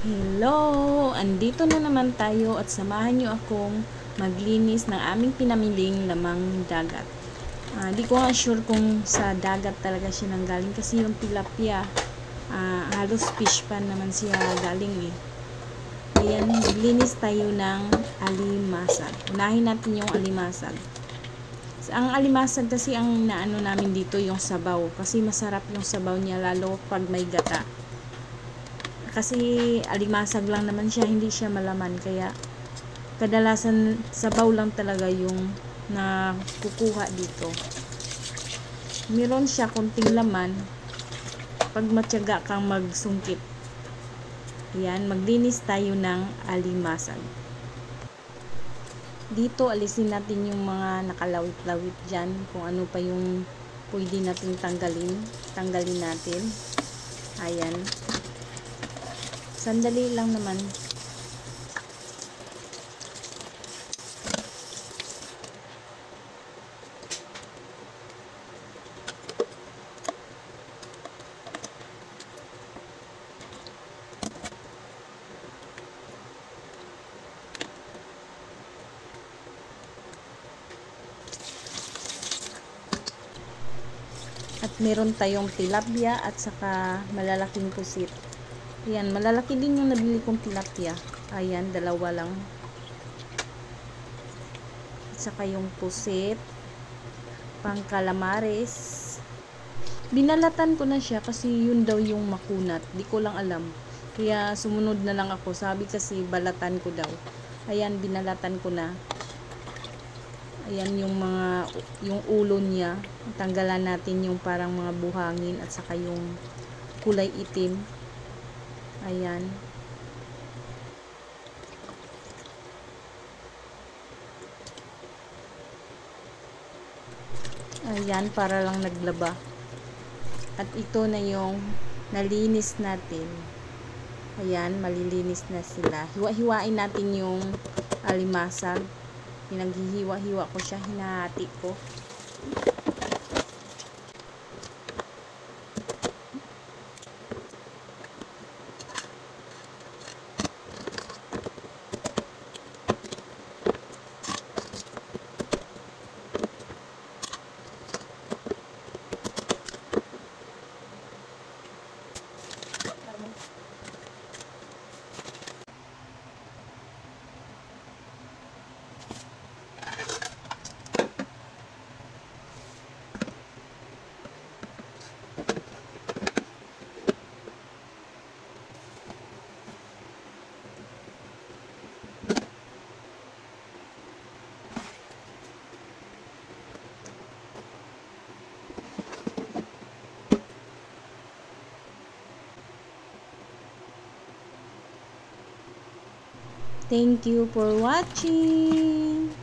Hello! Andito na naman tayo at samahan nyo akong maglinis ng aming pinamiling lamang dagat. Di ko nga sure kung sa dagat talaga siya nanggaling kasi yung tilapia, halos fish pan naman siya galing eh. Ayan, maglinis tayo ng alimasag. Unahin natin yung alimasag. Ang alimasag kasi ang naano namin dito yung sabaw. Kasi masarap yung sabaw niya lalo pag may gata. Kasi alimasag lang naman siya, hindi siya malaman. Kaya kadalasan sabaw lang talaga yung nakukuha dito. Meron siya konting laman pag matyaga kang magsungkit. Ayan, maglinis tayo ng alimasag. Dito alisin natin yung mga nakalawit-lawit dyan, kung ano pa yung pwede natin tanggalin natin. Ayan, sandali lang naman. At meron tayong tilapia at saka malalaking pusit. Ayan, malalaki din yung nabili kong tilapia. Ayan, dalawa lang. At saka yung pusit, pang calamares. Binalatan ko na siya kasi yun daw yung makunat. Di ko lang alam. Kaya sumunod na lang ako. Sabi kasi balatan ko daw. Ayan, binalatan ko na. Ayan yung ulo niya. Tanggalan natin yung parang mga buhangin at saka yung kulay itim. Ayan. Ayan, para lang naglaba. At ito na yung nalinis natin. Ayan, malilinis na sila. Hiwa-hiwain natin yung alimasag. Pinaghihiwa-hiwa ko siya, hinahati ko. Thank you for watching.